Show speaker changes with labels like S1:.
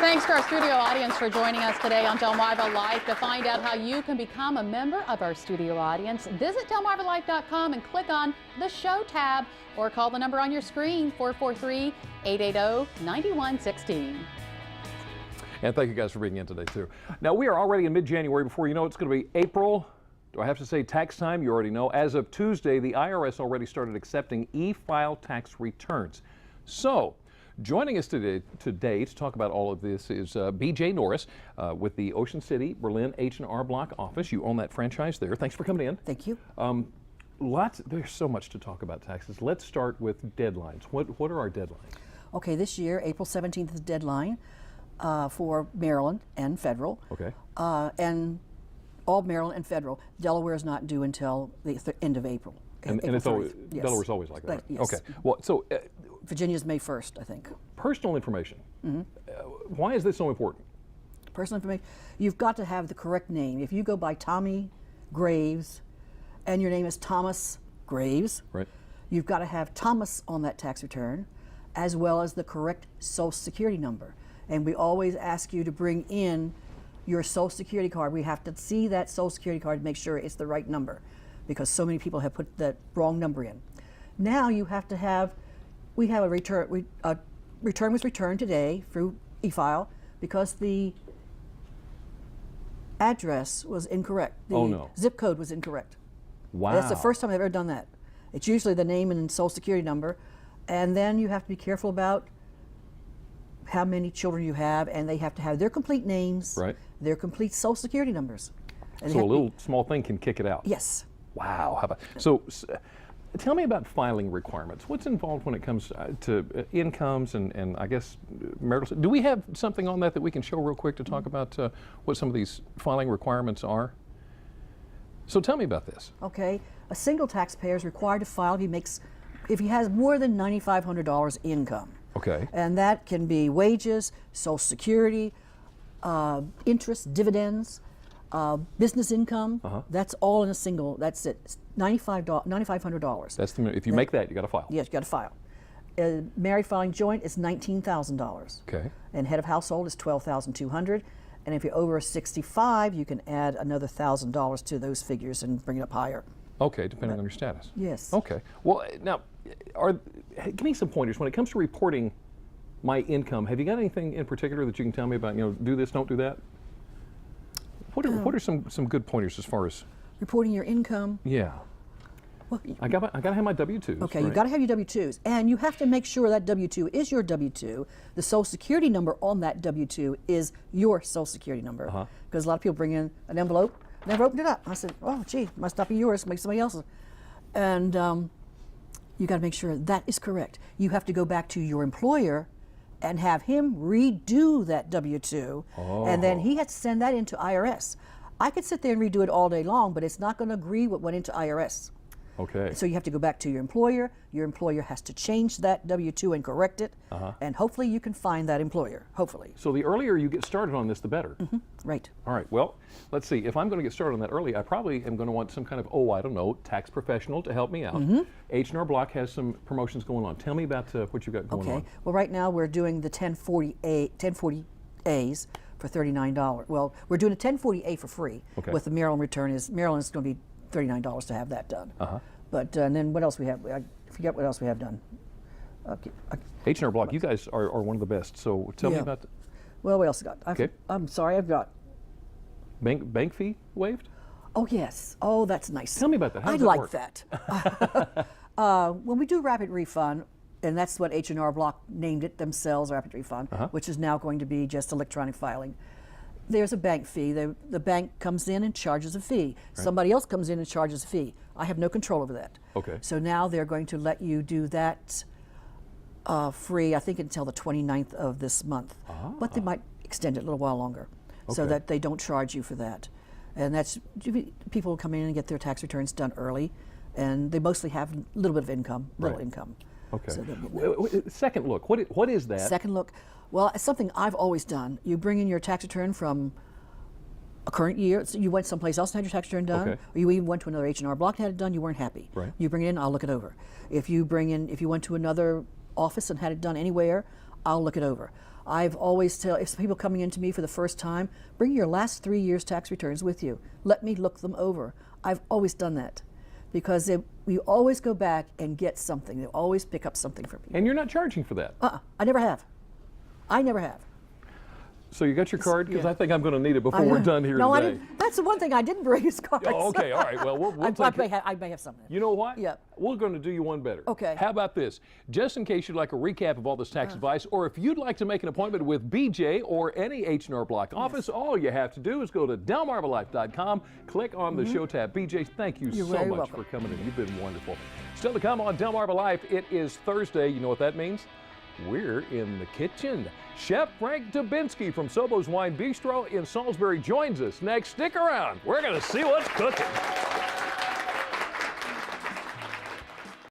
S1: Thanks to our studio audience for joining us today on Delmarva Life. To find out how you can become a member of our studio audience, visit delmarvalife.com and click on the Show tab or call the number on your screen, 443-880-9116.
S2: And thank you guys for being in today, too. Now, we are already in mid-January. Before you know it's going to be April. Do I have to say tax time? You already know. As of Tuesday, the IRS already started accepting e-file tax returns. So, joining us today to talk about all of this is B.J. Norris with the Ocean City, Berlin H&R Block office. You own that franchise there. Thanks for coming in.
S3: Thank you.
S2: There's so much to talk about taxes. Let's start with deadlines. What are our deadlines?
S3: Okay, this year, April 17th is the deadline for Maryland and federal.
S2: Okay.
S3: And all Maryland and federal. Delaware is not due until the end of April.
S2: And it's always, yes. Delaware's always like that, right?
S3: Yes.
S2: Okay. Well, so
S3: Virginia's May 1st, I think.
S2: Personal information. Why is this so important?
S3: Personal information. You've got to have the correct name. If you go by Tommy Graves and your name is Thomas Graves,
S2: right,
S3: you've got to have Thomas on that tax return as well as the correct Social Security number. And we always ask you to bring in your Social Security card. We have to see that Social Security card to make sure it's the right number, because so many people have put that wrong number in. Now you have to have, we have a return, return was returned today through e-file because the address was incorrect. The zip code was incorrect.
S2: Wow.
S3: That's the first time I've ever done that. It's usually the name and Social Security number, and then you have to be careful about how many children you have, and they have to have their complete names,
S2: right,
S3: their complete Social Security numbers. And
S2: so a little small thing can kick it out.
S3: Yes.
S2: Wow. How about, so tell me about filing requirements. What's involved when it comes to incomes and I guess marital? Do we have something on that we can show real quick to talk about what some of these filing requirements are? So tell me about this.
S3: Okay. A single taxpayer is required to file if he has more than $9,500 income.
S2: Okay.
S3: And that can be wages, Social Security, interest, dividends, business income. That's all in a single. That's it. $9,500.
S2: That's the, if you make that, you got to file.
S3: Yes, you got to file. Married filing joint is $19,000.
S2: Okay.
S3: And head of household is $12,200. And if you're over 65, you can add another $1,000 to those figures and bring it up higher.
S2: Okay, depending on your status.
S3: Yes.
S2: Okay. Well, now, give me some pointers when it comes to reporting my income. Have you got anything in particular that you can tell me about? You know, do this, don't do that. What are some good pointers as far as
S3: reporting your income?
S2: Yeah. Well, I got to have my W-2s.
S3: Okay,
S2: right?
S3: You got to have your W-2s, and you have to make sure that W-2 is your W-2. The Social Security number on that W-2 is your Social Security number, because a lot of people bring in an envelope, never opened it up. I said, oh, gee, must not be yours, maybe somebody else's. And you got to make sure that is correct. You have to go back to your employer and have him redo that W-2, and then he has to send that into IRS. I could sit there and redo it all day long, but it's not going to agree what went into IRS.
S2: Okay.
S3: So you have to go back to your employer. Your employer has to change that W-2 and correct it, and hopefully you can find that employer, hopefully.
S2: So the earlier you get started on this, the better.
S3: Right.
S2: All right, well, let's see. If I'm going to get started on that early, I probably am going to want some kind of, I don't know, tax professional to help me out. H&R Block has some promotions going on. Tell me about what you've got going on.
S3: Okay, well right now we're doing the 1040As for $39. Well, we're doing a 1040A for free with the Maryland return. Maryland's going to be $39 to have that done. But and then what else we have? I forget what else we have done. Okay.
S2: H&R Block, you guys are one of the best. So tell me about.
S3: Well, what else got? I'm sorry, I've got.
S2: Bank fee waived?
S3: Oh yes. Oh, that's nice.
S2: Tell me about that. How does
S3: I like
S2: work?
S3: that. When we do rapid refund, and that's what H&R Block named it themselves, rapid refund, which is now going to be just electronic filing. There's a bank fee. The bank comes in and charges a fee. Right. Somebody else comes in and charges a fee. I have no control over that. Okay. So now they're going to let you do that free, I think until the 29th of this month. But they might extend it a little while longer so that they don't charge you for that. And that's, people come in and get their tax returns done early, and they mostly have a little bit of income, income.
S2: Okay.
S3: So
S2: second look, what is that?
S3: Second look, well, it's something I've always done. You bring in your tax return from a current year. So you went someplace else and had your tax return done, or you even went to another H&R Block and had it done, you weren't happy. Right. You bring it in, I'll look it over. If you went to another office and had it done anywhere, I'll look it over. I've always tell if people coming into me for the first time, bring your last 3 years tax returns with you. Let me look them over. I've always done that because we always go back and get something. They always pick up something from people.
S2: And you're not charging for that.
S3: I never have. I never have.
S2: So you got your card? Because
S3: Yeah.
S2: I think I'm going to need it before we're done here
S3: no,
S2: today.
S3: I didn't. That's the one thing I didn't bring is cards.
S2: Oh, okay, all right. Well, we'll take it.
S3: I may have something.
S2: You know what?
S3: Yeah.
S2: We're going to do you one better.
S3: Okay.
S2: How about this? Just in case you'd like a recap of all this tax advice, or if you'd like to make an appointment with BJ or any H&R Block office, all you have to do is go to delmarvalife.com, click on the show tab. BJ, thank you
S3: You're
S2: so
S3: very
S2: much
S3: welcome.
S2: for coming in. You've been wonderful. Still to come on Delmarva Life, it is Thursday. You know what that means? We're in the kitchen. Chef Frank Dubinsky from Sobo's Wine Bistro in Salisbury joins us next. Stick around. We're going to see what's cooking.